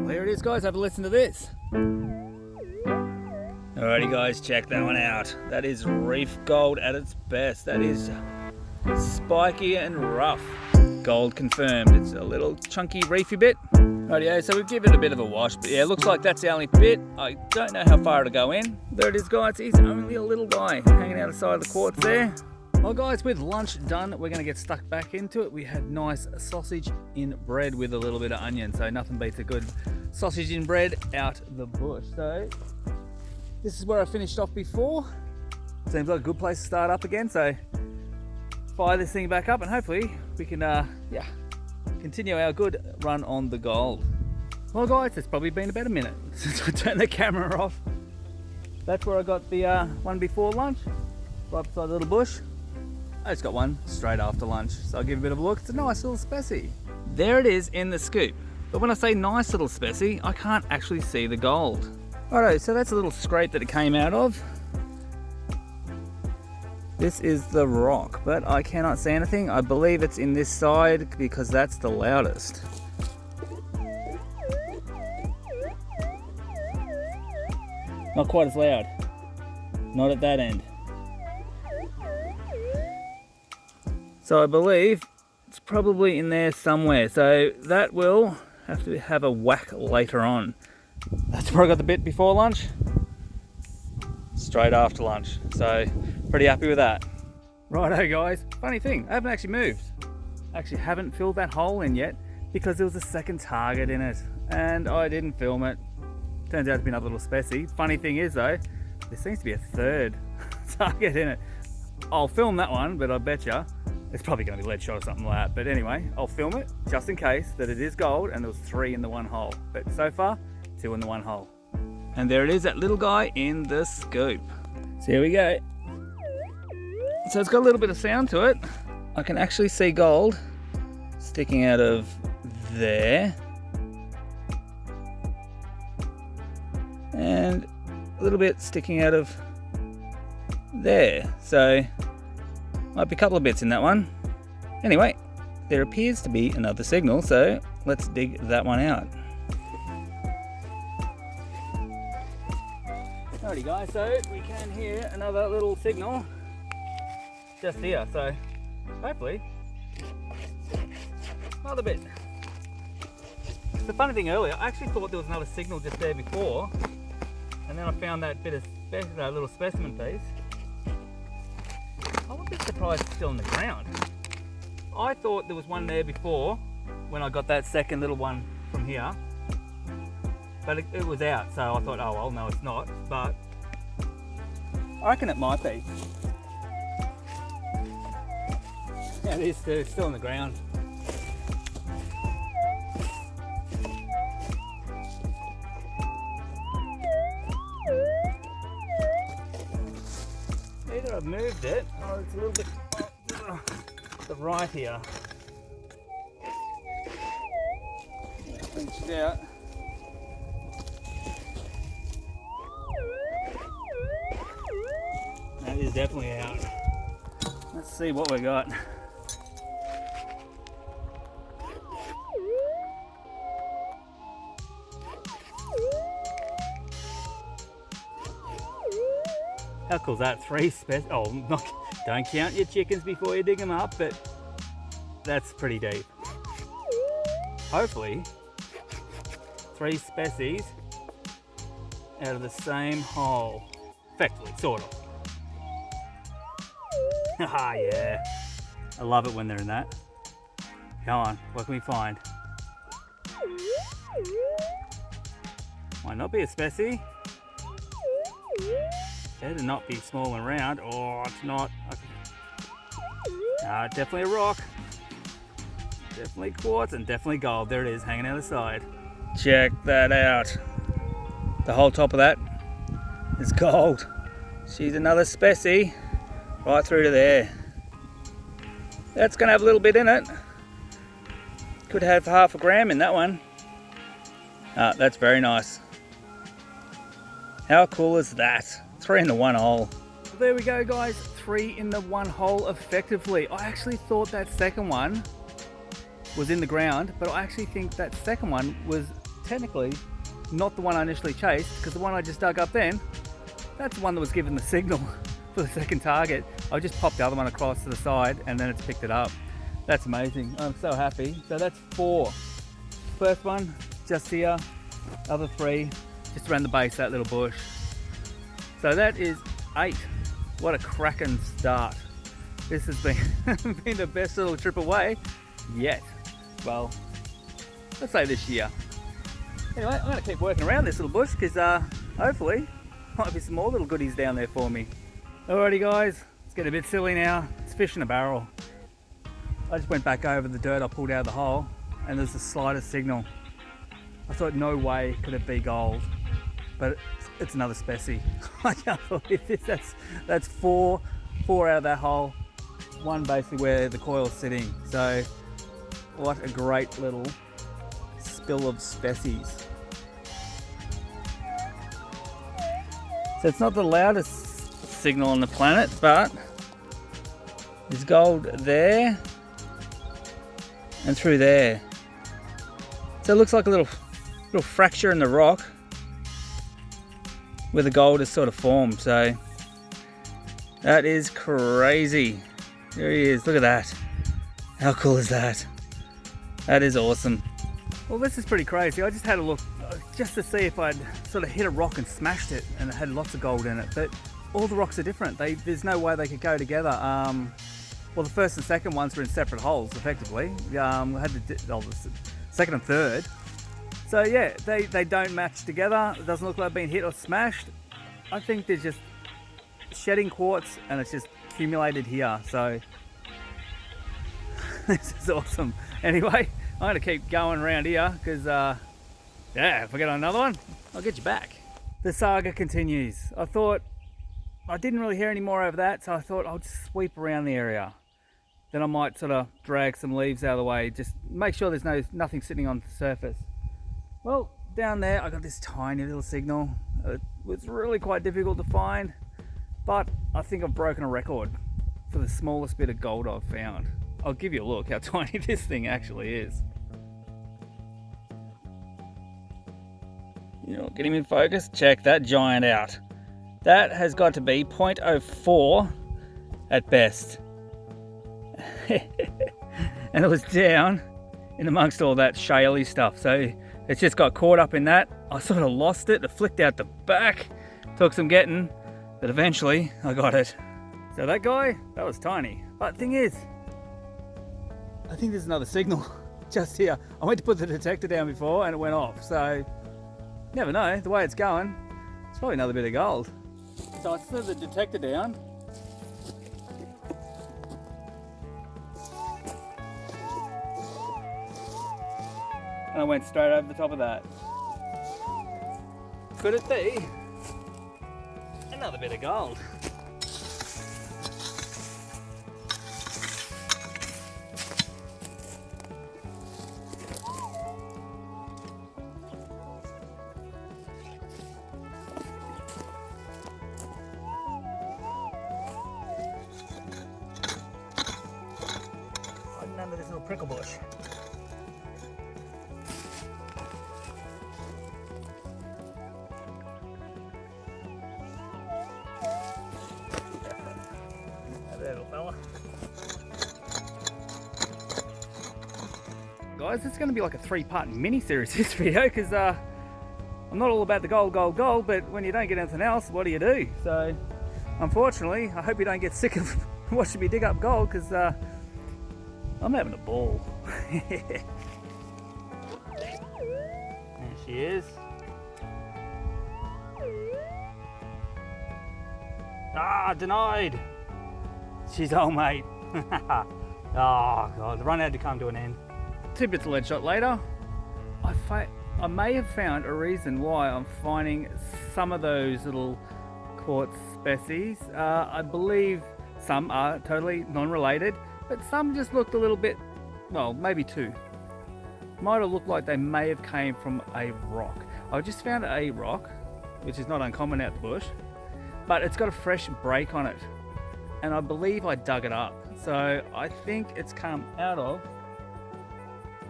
Well, here it is, guys. Have a listen to this. Alrighty, guys, check that one out. That is reef gold at its best. That is spiky and rough. Gold confirmed. It's a little chunky reefy bit. Rightio, so we've given it a bit of a wash, but yeah, it looks like that's the only bit. I don't know how far it'll go in. There it is, guys. He's only a little guy hanging out the side of the quartz there. Well, guys, with lunch done, we're going to get stuck back into it. We had nice sausage in bread with a little bit of onion, so nothing beats a good sausage in bread out the bush. So this is where I finished off before. Seems like a good place to start up again, so fire this thing back up and hopefully we can continue our good run on the gold. Well, guys, it's probably been about a minute since I turned the camera off. That's where I got the one before lunch, right beside the little bush. I just got one straight after lunch, so I'll give it a bit of a look. It's a nice little specy. There it is in the scoop. But when I say nice little specy, I can't actually see the gold. Alright, so that's a little scrape that it came out of. This is the rock, but I cannot see anything. I believe it's in this side because that's the loudest. Not quite as loud. Not at that end. So I believe it's probably in there somewhere. So that will have to have a whack later on. That's where I got the bit before lunch. Straight after lunch. So pretty happy with that. Righto, guys. Funny thing, I haven't actually moved. Actually haven't filled that hole in yet because there was a second target in it and I didn't film it. Turns out to be another little specy. Funny thing is though, there seems to be a third target in it. I'll film that one, but I bet you it's probably going to be lead shot or something like that. But anyway, I'll film it just in case that it is gold and there was 3 in the one hole. But so far, 2 in the one hole. And there it is, that little guy in the scoop. So here we go. So it's got a little bit of sound to it. I can actually see gold sticking out of there. And a little bit sticking out of there. So might be a couple of bits in that one. Anyway, there appears to be another signal, so let's dig that one out. Alrighty, guys, so we can hear another little signal just here, so hopefully another bit. The funny thing earlier, I actually thought there was another signal just there before, and then I found that bit of that little specimen piece. I'm a bit surprised it's still on the ground. I thought there was one there before when I got that second little one from here, but it was out, so I thought, oh well, no it's not, but I reckon it might be. Yeah, it is too, it's still on the ground. Either I've moved it or it's a little bit to the right here. Pinch it out. That is definitely out. Let's see what we got. How cool is that? 3 don't count your chickens before you dig them up, but that's pretty deep. Hopefully 3 species out of the same hole. Effectively, sort of. Ah, yeah. I love it when they're in that. Come on, what can we find? Might not be a specie. Better not be small and round. Oh, it's not. Definitely a rock. Definitely quartz and definitely gold. There it is, hanging out the side. Check that out. The whole top of that is gold. She's another specie. Right through to there. That's going to have a little bit in it. Could have half a gram in that one. That's very nice. How cool is that? 3 in the one hole. There we go, guys. 3 in the one hole effectively. I actually thought that second one was in the ground, but I actually think that second one was technically not the one I initially chased, because the one I just dug up then, that's the one that was given the signal for the second target. I just popped the other one across to the side and then it's picked it up. That's amazing. I'm so happy. So that's 4. First one just here, other 3 just around the base of that little bush. So that is 8. What a cracking start. This has been, been the best little trip away yet. Well, let's say this year. Anyway, I'm going to keep working around this little bush because hopefully might be some more little goodies down there for me. Alrighty guys, it's getting a bit silly now. It's fish in a barrel. I just went back over the dirt I pulled out of the hole and there's the slightest signal. I thought no way could it be gold, but it's another specie. I can't believe this. That's four out of that hole. One basically where the coil's sitting. So what a great little spill of species. So it's not the loudest signal on the planet, but there's gold there and through there. So it looks like a little fracture in the rock where the gold is sort of formed. So that is crazy. There he is, look at that. How cool is that? That is awesome. Well, this is pretty crazy. I just had a look just to see if I'd sort of hit a rock and smashed it and it had lots of gold in it, but all the rocks are different. There's no way they could go together. Well, the first and second ones were in separate holes, effectively. We had the second and third. So yeah, they don't match together. It doesn't look like being hit or smashed. I think they're just shedding quartz and it's just accumulated here. So this is awesome. Anyway, I'm going to keep going around here because, yeah, if I get on another one, I'll get you back. The saga continues. I thought I didn't really hear any more over that, so I thought I'll just sweep around the area. Then I might sort of drag some leaves out of the way, just make sure there's nothing sitting on the surface. Well, down there I got this tiny little signal. It was really quite difficult to find, but I think I've broken a record for the smallest bit of gold I've found. I'll give you a look how tiny this thing actually is. You know, get him in focus. Check that giant out. That has got to be 0.04 at best. And it was down in amongst all that shaley stuff. So it's just got caught up in that. I sort of lost it. It flicked out the back. Took some getting, but eventually I got it. So that guy, that was tiny. But the thing is, I think there's another signal just here. I went to put the detector down before and it went off. So you never know, the way it's going, it's probably another bit of gold. So I slid the detector down. And I went straight over the top of that. Could it be another bit of gold? Hiding under this little prickle bush. Guys, this is going to be like a 3-part mini-series, this video, because I'm not all about the gold, but when you don't get anything else, what do you do? So, unfortunately, I hope you don't get sick of watching me dig up gold, because I'm having a ball. There she is. Ah, denied. She's old, mate. Oh, God, the run had to come to an end. 2 bits of lead shot later, I may have found a reason why I'm finding some of those little quartz species. I believe some are totally non-related, but some just looked a little bit, well, maybe 2. Might have looked like they may have came from a rock. I just found a rock, which is not uncommon out the bush, but it's got a fresh break on it. And I believe I dug it up. So I think it's come out of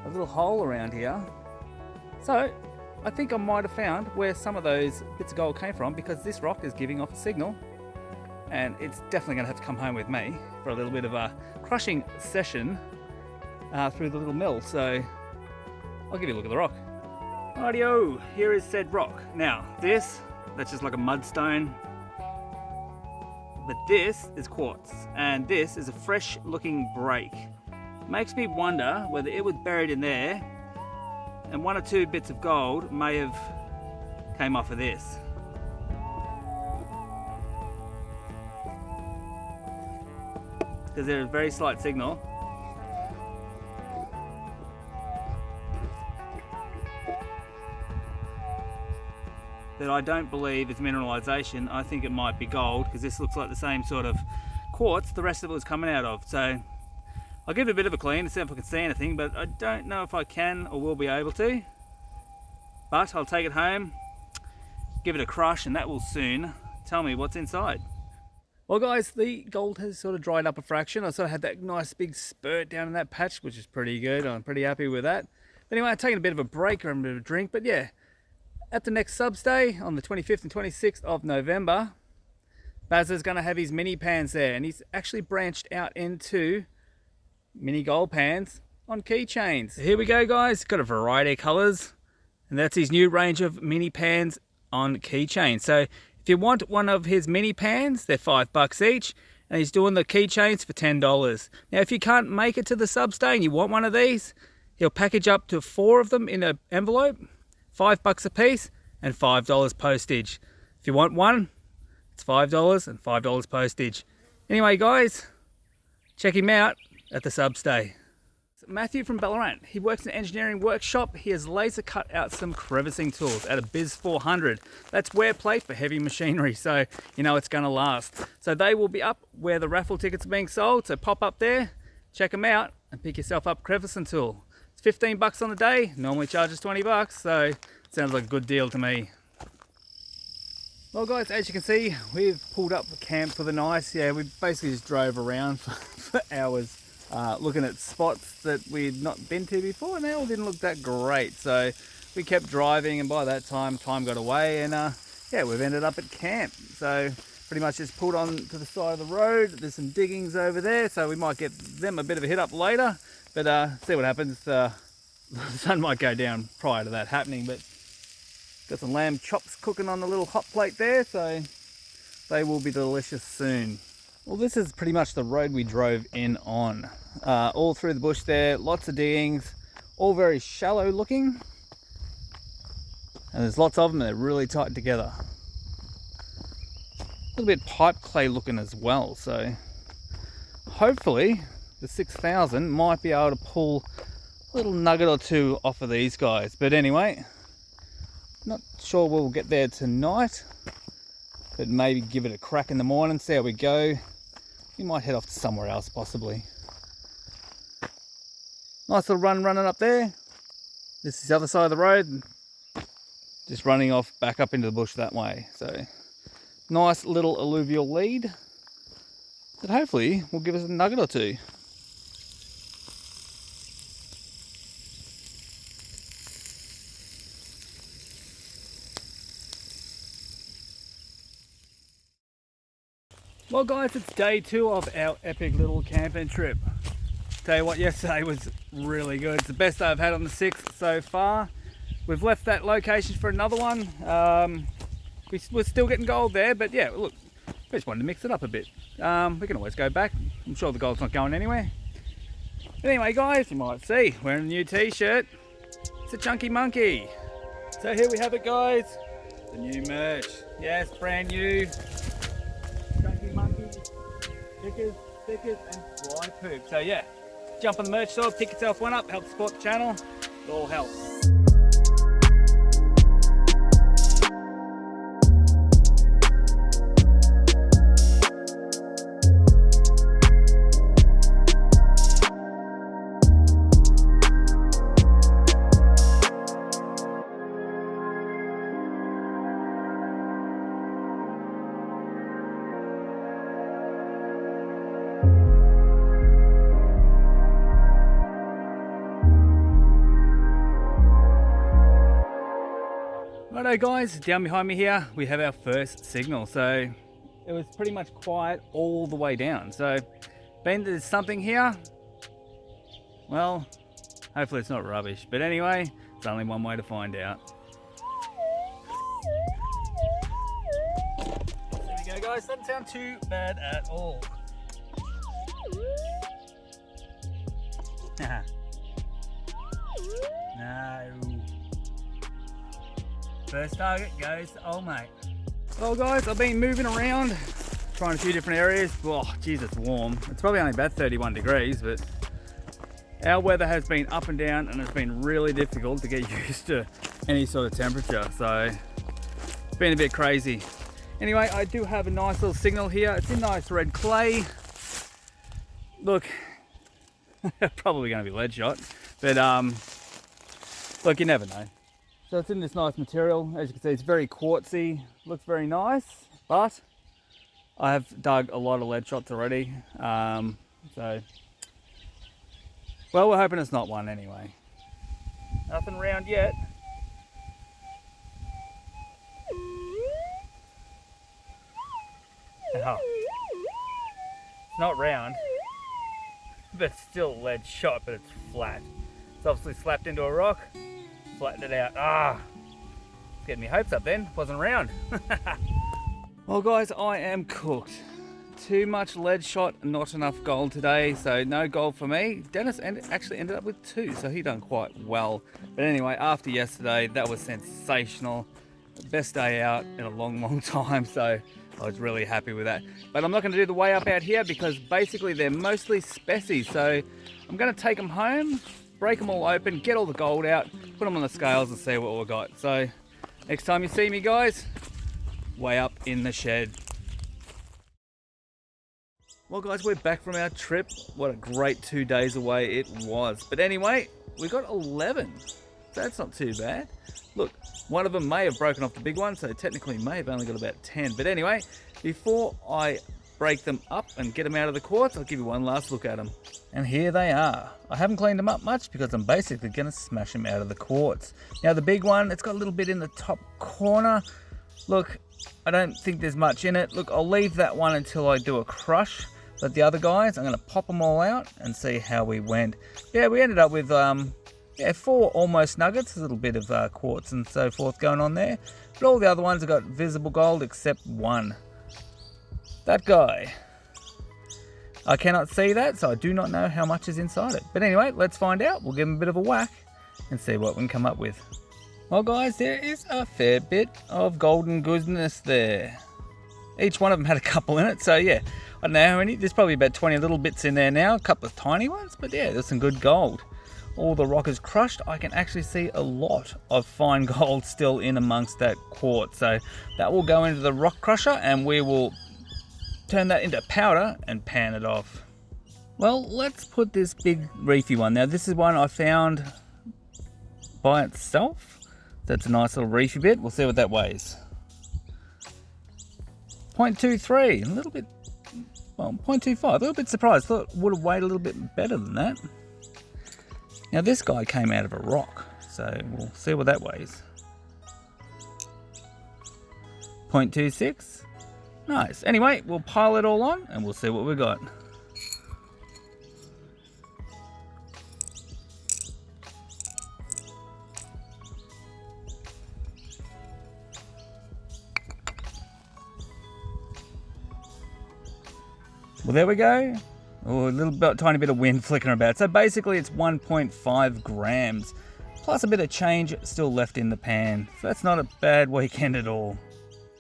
a little hole around here. So I think I might have found where some of those bits of gold came from, because this rock is giving off a signal, and it's definitely going to have to come home with me for a little bit of a crushing session through the little mill. So I'll give you a look at the rock. Rightio, here is said rock. Now this, that's just like a mudstone, but this is quartz, and this is a fresh looking break. Makes me wonder whether it was buried in there and 1 or 2 bits of gold may have came off of this. Because there's a very slight signal. That I don't believe is mineralization. I think it might be gold, because this looks like the same sort of quartz the rest of it was coming out of. So I'll give it a bit of a clean to see if I can see anything, but I don't know if I can or will be able to. But I'll take it home, give it a crush, and that will soon tell me what's inside. Well guys, the gold has sort of dried up a fraction. I sort of had that nice big spurt down in that patch, which is pretty good. I'm pretty happy with that. But anyway, I'm taking a bit of a break or a bit of a drink, but yeah. At the next substay on the 25th and 26th of November, Bazza's going to have his mini pans there, and he's actually branched out into mini gold pans on keychains. Here we go guys, got a variety of colours, and that's his new range of mini pans on keychains. So if you want one of his mini pans, they're $5 each, and he's doing the keychains for $10. Now if you can't make it to the substay and you want one of these, he'll package up to 4 of them in an envelope, $5 a piece and $5 postage. If you want one, it's $5 and $5 postage. Anyway guys, check him out at the substay. Matthew from Ballarat, he works in an engineering workshop. He has laser cut out some crevicing tools out of Biz 400. That's wear plate for heavy machinery, so you know it's going to last. So they will be up where the raffle tickets are being sold, so pop up there, check them out and pick yourself up a crevicing tool. 15 bucks on the day, normally charges 20 bucks, so sounds like a good deal to me. Well guys, as you can see, we've pulled up camp for the night. Yeah, we basically just drove around for hours looking at spots that we'd not been to before, and they all didn't look that great. So we kept driving, and by that time got away, and yeah, we've ended up at camp. So pretty much just pulled on to the side of the road. There's some diggings over there, so we might get them a bit of a hit up later. But see what happens. The sun might go down prior to that happening, but got some lamb chops cooking on the little hot plate there, so they will be delicious soon. Well, this is pretty much the road we drove in on. All through the bush there, lots of diggings, all very shallow looking. And there's lots of them, and they're really tight together. A little bit pipe clay looking as well, so hopefully the 6000 might be able to pull a little nugget or 2 off of these guys. But anyway, not sure we'll get there tonight, but maybe give it a crack in the morning, see how we go. We might head off to somewhere else possibly. Nice little run running up there. This is the other side of the road, just running off back up into the bush that way. So nice little alluvial lead that hopefully will give us a nugget or 2. Well guys, it's day 2 of our epic little camping trip. Tell you what, yesterday was really good. It's the best I've had on the 6th so far. We've left that location for another one. We're still getting gold there, but yeah, look, we just wanted to mix it up a bit. We can always go back. I'm sure the gold's not going anywhere. But anyway guys, you might see, wearing a new t-shirt. It's a chunky monkey. So here we have it guys, the new merch. Yes, brand new. Monkey, stickers, and fly poop. So yeah, jump on the merch store, pick yourself one up, help support the channel. It all helps. Righto guys, down behind me here we have our first signal. So it was pretty much quiet all the way down. So being there's something here, well, hopefully it's not rubbish. But anyway, it's only one way to find out. There we go guys, doesn't sound too bad at all. No. First target goes to old mate. Well guys, I've been moving around, trying a few different areas. Oh geez, it's warm. It's probably only about 31 degrees, but our weather has been up and down and it's been really difficult to get used to any sort of temperature. So it's been a bit crazy. Anyway, I do have a nice little signal here. It's in nice red clay. Look, probably going to be lead shot, but look, you never know. So it's in this nice material. As you can see, it's very quartzy, looks very nice, but I have dug a lot of lead shots already. So, well, we're hoping it's not one anyway. Nothing round yet. Oh. It's not round, but it's still lead shot, but it's flat. It's obviously slapped into a rock, flattened it out. Ah, it's getting me hopes up then. Wasn't round. Well guys, I am cooked. Too much lead shot, not enough gold today, so no gold for me. Dennis actually ended up with 2, so he done quite well. But anyway, after yesterday, that was sensational. Best day out in a long time, so I was really happy with that. But I'm not going to do the weigh up out here because basically they're mostly species. So I'm going to take them home, break them all open, get all the gold out, put them on the scales and see what we've got. So next time you see me guys, weigh up in the shed. Well guys, we're back from our trip. What a great 2 days away it was. But anyway, we got 11. So that's not too bad. Look, one of them may have broken off the big one, so technically may have only got about 10. But anyway, before I break them up and get them out of the quartz, I'll give you one last look at them. And here they are. I haven't cleaned them up much because I'm basically going to smash them out of the quartz. Now the big one, it's got a little bit in the top corner. Look, I don't think there's much in it. Look, I'll leave that one until I do a crush. But the other guys, I'm going to pop them all out and see how we went. Yeah, we ended up with 4 almost nuggets, a little bit of quartz and so forth going on there. But all the other ones have got visible gold except one. That guy. I cannot see that, so I do not know how much is inside it. But anyway, let's find out. We'll give him a bit of a whack and see what we can come up with. Well guys, there is a fair bit of golden goodness there. Each one of them had a couple in it, so yeah. I don't know how many, there's probably about 20 little bits in there now, a couple of tiny ones, but yeah, there's some good gold. All the rock is crushed. I can actually see a lot of fine gold still in amongst that quartz. So that will go into the rock crusher and we will turn that into powder and pan it off. Well, let's put this big reefy one. Now this is one I found by itself. That's a nice little reefy bit. We'll see what that weighs. 0.23, a little bit, well, 0.25, a little bit surprised. Thought it would have weighed a little bit better than that. Now this guy came out of a rock, so we'll see what that weighs. 0.26, nice. Anyway, we'll pile it all on and we'll see what we got. Well, there we go. Oh, a little bit, tiny bit of wind flickering about. So basically it's 1.5 grams, plus a bit of change still left in the pan. So that's not a bad weekend at all.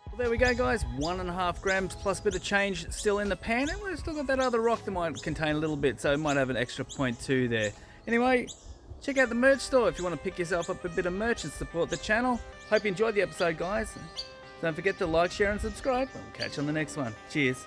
Well, there we go guys, 1.5 grams plus a bit of change still in the pan, and we've still got that other rock that might contain a little bit, so it might have an extra 0.2 there. Anyway, check out the merch store if you want to pick yourself up a bit of merch and support the channel. Hope you enjoyed the episode guys. Don't forget to like, share and subscribe. We'll catch you on the next one. Cheers.